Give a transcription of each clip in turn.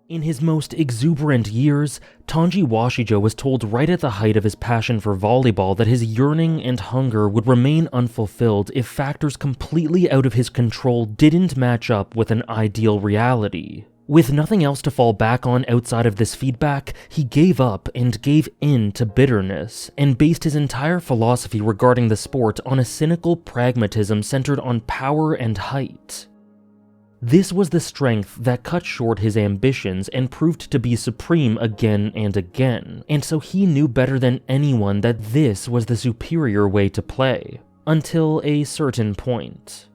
In his most exuberant years, Tanji Washijo was told right at the height of his passion for volleyball that his yearning and hunger would remain unfulfilled if factors completely out of his control didn't match up with an ideal reality. With nothing else to fall back on outside of this feedback, he gave up and gave in to bitterness, and based his entire philosophy regarding the sport on a cynical pragmatism centered on power and height. This was the strength that cut short his ambitions and proved to be supreme again and again, and so he knew better than anyone that this was the superior way to play, until a certain point.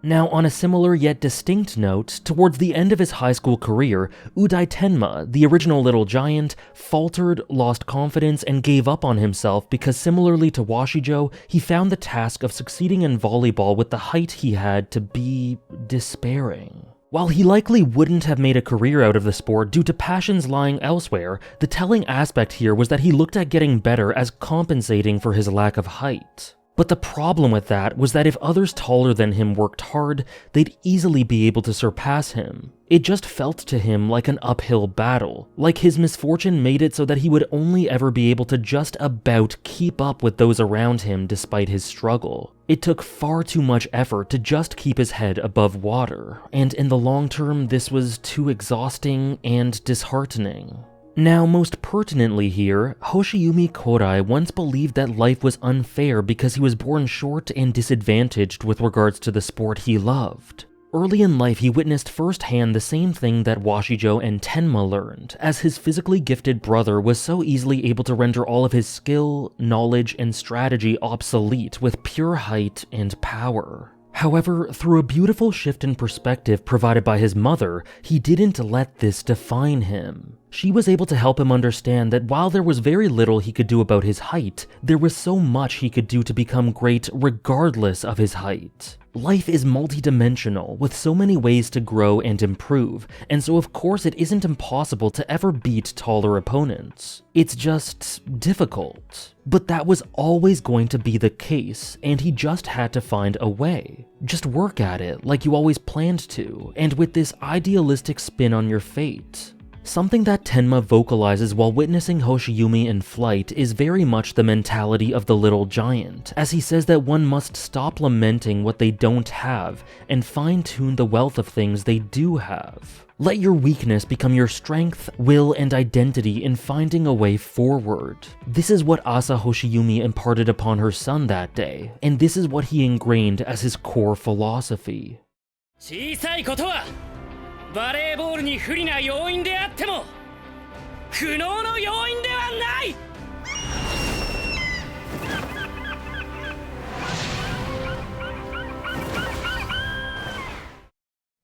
Now, on a similar yet distinct note, towards the end of his high school career, Uday Tenma, the original Little Giant, faltered, lost confidence, and gave up on himself because similarly to Washijo, he found the task of succeeding in volleyball with the height he had to be despairing. While he likely wouldn't have made a career out of the sport due to passions lying elsewhere, the telling aspect here was that he looked at getting better as compensating for his lack of height. But the problem with that was that if others taller than him worked hard, they'd easily be able to surpass him. It just felt to him like an uphill battle, like his misfortune made it so that he would only ever be able to just about keep up with those around him despite his struggle. It took far too much effort to just keep his head above water, and in the long term this was too exhausting and disheartening. Now, most pertinently here, Hoshiumi Korai once believed that life was unfair because he was born short and disadvantaged with regards to the sport he loved. Early in life, he witnessed firsthand the same thing that Washijo and Tenma learned, as his physically gifted brother was so easily able to render all of his skill, knowledge, and strategy obsolete with pure height and power. However, through a beautiful shift in perspective provided by his mother, he didn't let this define him. She was able to help him understand that while there was very little he could do about his height, there was so much he could do to become great regardless of his height. Life is multidimensional, with so many ways to grow and improve, and so of course it isn't impossible to ever beat taller opponents. It's just difficult. But that was always going to be the case, and he just had to find a way. Just work at it like you always planned to, and with this idealistic spin on your fate. Something that Tenma vocalizes while witnessing Hoshiumi in flight is very much the mentality of the Little Giant, as he says that one must stop lamenting what they don't have and fine-tune the wealth of things they do have. Let your weakness become your strength, will, and identity in finding a way forward. This is what Asa Hoshiumi imparted upon her son that day, and this is what he ingrained as his core philosophy. バレーボールに不利な要因であっても不能の要因ではない。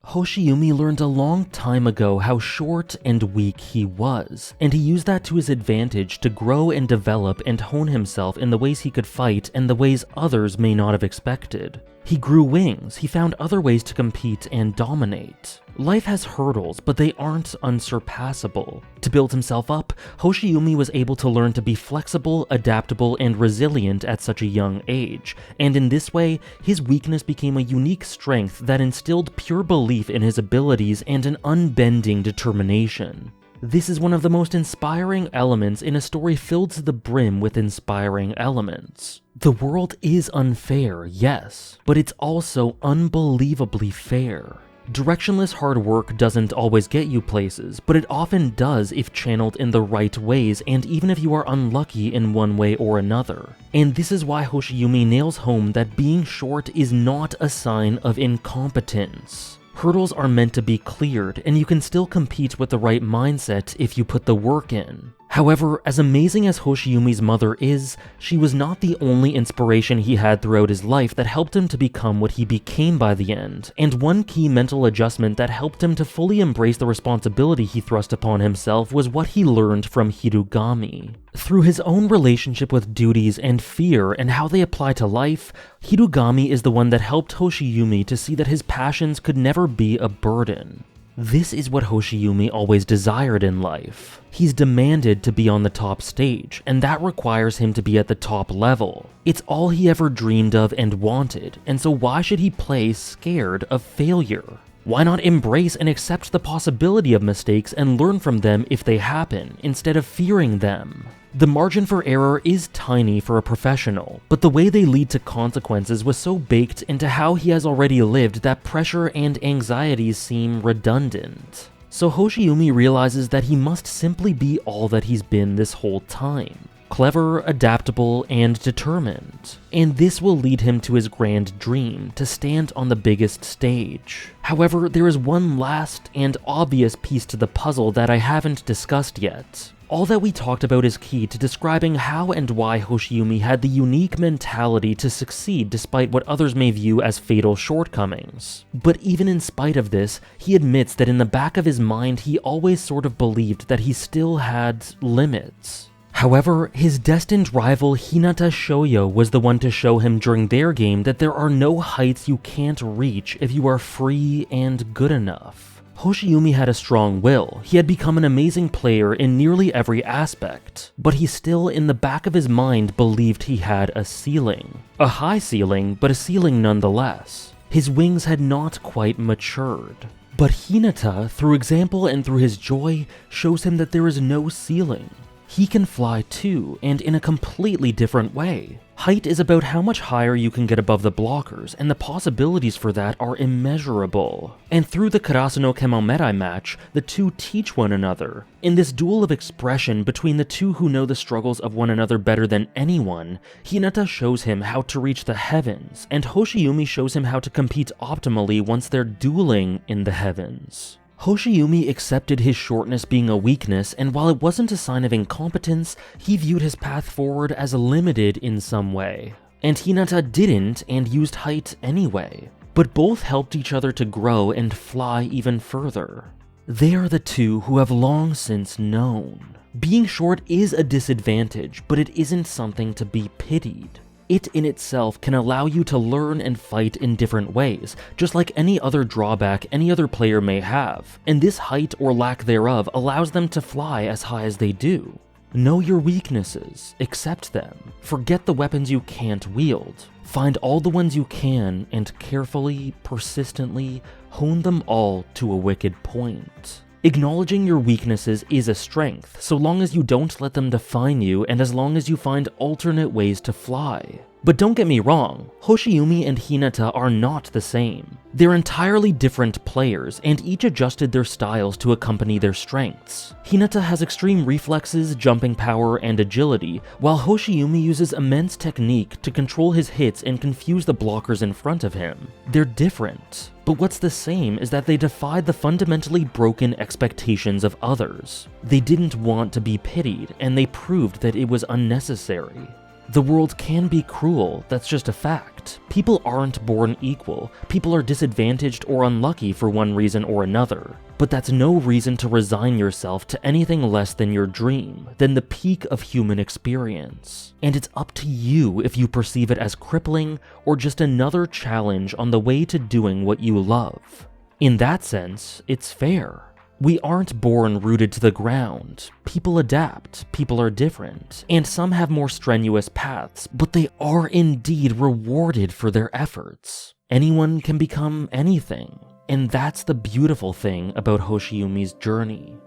Hoshiumi learned a long time ago how short and weak he was, and he used that to his advantage to grow and develop and hone himself in the ways he could fight and the ways others may not have expected. He grew wings, he found other ways to compete and dominate. Life has hurdles, but they aren't unsurpassable. To build himself up, Hoshiumi was able to learn to be flexible, adaptable, and resilient at such a young age, and in this way, his weakness became a unique strength that instilled pure belief in his abilities and an unbending determination. This is one of the most inspiring elements in a story filled to the brim with inspiring elements. The world is unfair, yes, but it's also unbelievably fair. Directionless hard work doesn't always get you places, but it often does if channeled in the right ways and even if you are unlucky in one way or another. And this is why Hoshiumi nails home that being short is not a sign of incompetence. Hurdles are meant to be cleared, and you can still compete with the right mindset if you put the work in. However, as amazing as Hoshiumi's mother is, she was not the only inspiration he had throughout his life that helped him to become what he became by the end, and one key mental adjustment that helped him to fully embrace the responsibility he thrust upon himself was what he learned from Hirugami. Through his own relationship with duties and fear and how they apply to life, Hirugami is the one that helped Hoshiumi to see that his passions could never be a burden. This is what Hoshiumi always desired in life. He's demanded to be on the top stage, and that requires him to be at the top level. It's all he ever dreamed of and wanted, and so why should he play scared of failure? Why not embrace and accept the possibility of mistakes and learn from them if they happen, instead of fearing them? The margin for error is tiny for a professional, but the way they lead to consequences was so baked into how he has already lived that pressure and anxieties seem redundant. So Hoshiumi realizes that he must simply be all that he's been this whole time. Clever, adaptable, and determined. And this will lead him to his grand dream, to stand on the biggest stage. However, there is one last and obvious piece to the puzzle that I haven't discussed yet. All that we talked about is key to describing how and why Hoshiumi had the unique mentality to succeed despite what others may view as fatal shortcomings. But even in spite of this, he admits that in the back of his mind he always sort of believed that he still had limits. However, his destined rival Hinata Shoyo was the one to show him during their game that there are no heights you can't reach if you are free and good enough. Hoshiumi had a strong will, he had become an amazing player in nearly every aspect, but he still in the back of his mind believed he had a ceiling. A high ceiling, but a ceiling nonetheless. His wings had not quite matured. But Hinata, through example and through his joy, shows him that there is no ceiling. He can fly too, and in a completely different way. Height is about how much higher you can get above the blockers, and the possibilities for that are immeasurable. And through the Karasu no Kemomerai match, the two teach one another. In this duel of expression between the two who know the struggles of one another better than anyone, Hinata shows him how to reach the heavens, and Hoshiumi shows him how to compete optimally once they're dueling in the heavens. Hoshiumi accepted his shortness being a weakness, and while it wasn't a sign of incompetence, he viewed his path forward as limited in some way. And Hinata didn't, and used height anyway. But both helped each other to grow and fly even further. They are the two who have long since known. Being short is a disadvantage, but it isn't something to be pitied. It in itself can allow you to learn and fight in different ways, just like any other drawback any other player may have, and this height or lack thereof allows them to fly as high as they do. Know your weaknesses, accept them, forget the weapons you can't wield, find all the ones you can, and carefully, persistently, hone them all to a wicked point. Acknowledging your weaknesses is a strength, so long as you don't let them define you and as long as you find alternate ways to fly. But don't get me wrong, Hoshiumi and Hinata are not the same. They're entirely different players, and each adjusted their styles to accompany their strengths. Hinata has extreme reflexes, jumping power, and agility, while Hoshiumi uses immense technique to control his hits and confuse the blockers in front of him. They're different. But what's the same is that they defied the fundamentally broken expectations of others. They didn't want to be pitied, and they proved that it was unnecessary. The world can be cruel, that's just a fact. People aren't born equal, people are disadvantaged or unlucky for one reason or another. But that's no reason to resign yourself to anything less than your dream, than the peak of human experience. And it's up to you if you perceive it as crippling or just another challenge on the way to doing what you love. In that sense, it's fair. We aren't born rooted to the ground. People adapt, people are different, and some have more strenuous paths, but they are indeed rewarded for their efforts. Anyone can become anything, and that's the beautiful thing about Hoshiumi's journey.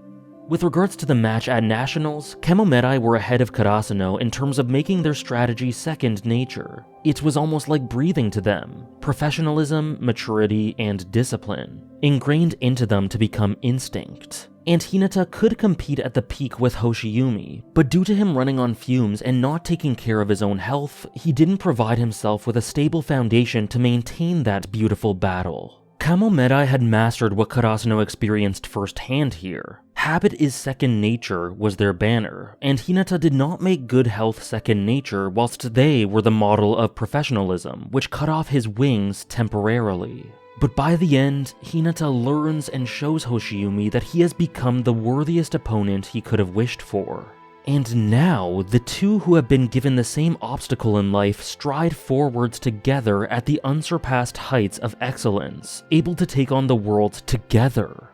With regards to the match at Nationals, Kemomerai were ahead of Karasuno in terms of making their strategy second nature. It was almost like breathing to them. Professionalism, maturity, and discipline. Ingrained into them to become instinct. And Hinata could compete at the peak with Hoshiumi, but due to him running on fumes and not taking care of his own health, he didn't provide himself with a stable foundation to maintain that beautiful battle. Kemomerai had mastered what Karasuno experienced firsthand here. Habit is second nature was their banner, and Hinata did not make good health second nature whilst they were the model of professionalism, which cut off his wings temporarily. But by the end, Hinata learns and shows Hoshiumi that he has become the worthiest opponent he could have wished for. And now, the two who have been given the same obstacle in life stride forwards together at the unsurpassed heights of excellence, able to take on the world together.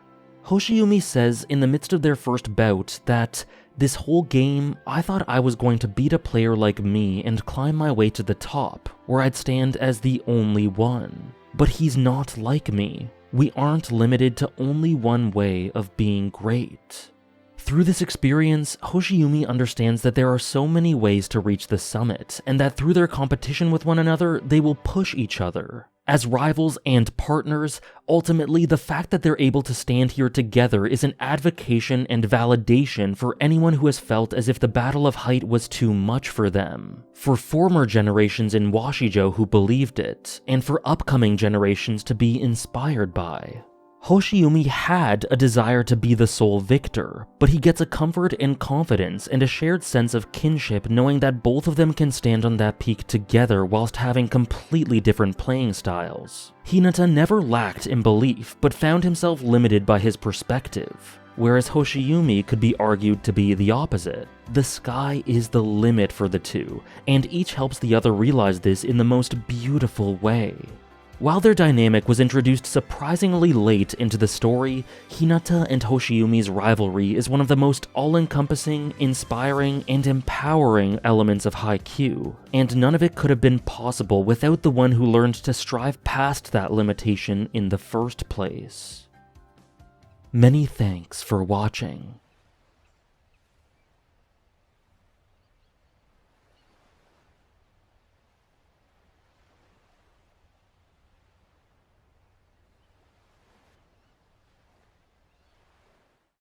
Hoshiumi says in the midst of their first bout that, "This whole game, I thought I was going to beat a player like me and climb my way to the top, where I'd stand as the only one. But he's not like me. We aren't limited to only one way of being great. Through this experience, Hoshiumi understands that there are so many ways to reach the summit, and that through their competition with one another, they will push each other. As rivals and partners, ultimately the fact that they're able to stand here together is an advocation and validation for anyone who has felt as if the Battle of Height was too much for them, for former generations in Washijo who believed it, and for upcoming generations to be inspired by. Hoshiumi had a desire to be the sole victor, but he gets a comfort and confidence and a shared sense of kinship knowing that both of them can stand on that peak together whilst having completely different playing styles. Hinata never lacked in belief, but found himself limited by his perspective, whereas Hoshiumi could be argued to be the opposite. The sky is the limit for the two, and each helps the other realize this in the most beautiful way. While their dynamic was introduced surprisingly late into the story, Hinata and Hoshiumi's rivalry is one of the most all-encompassing, inspiring, and empowering elements of Haikyuu, and none of it could have been possible without the one who learned to strive past that limitation in the first place. Many thanks for watching.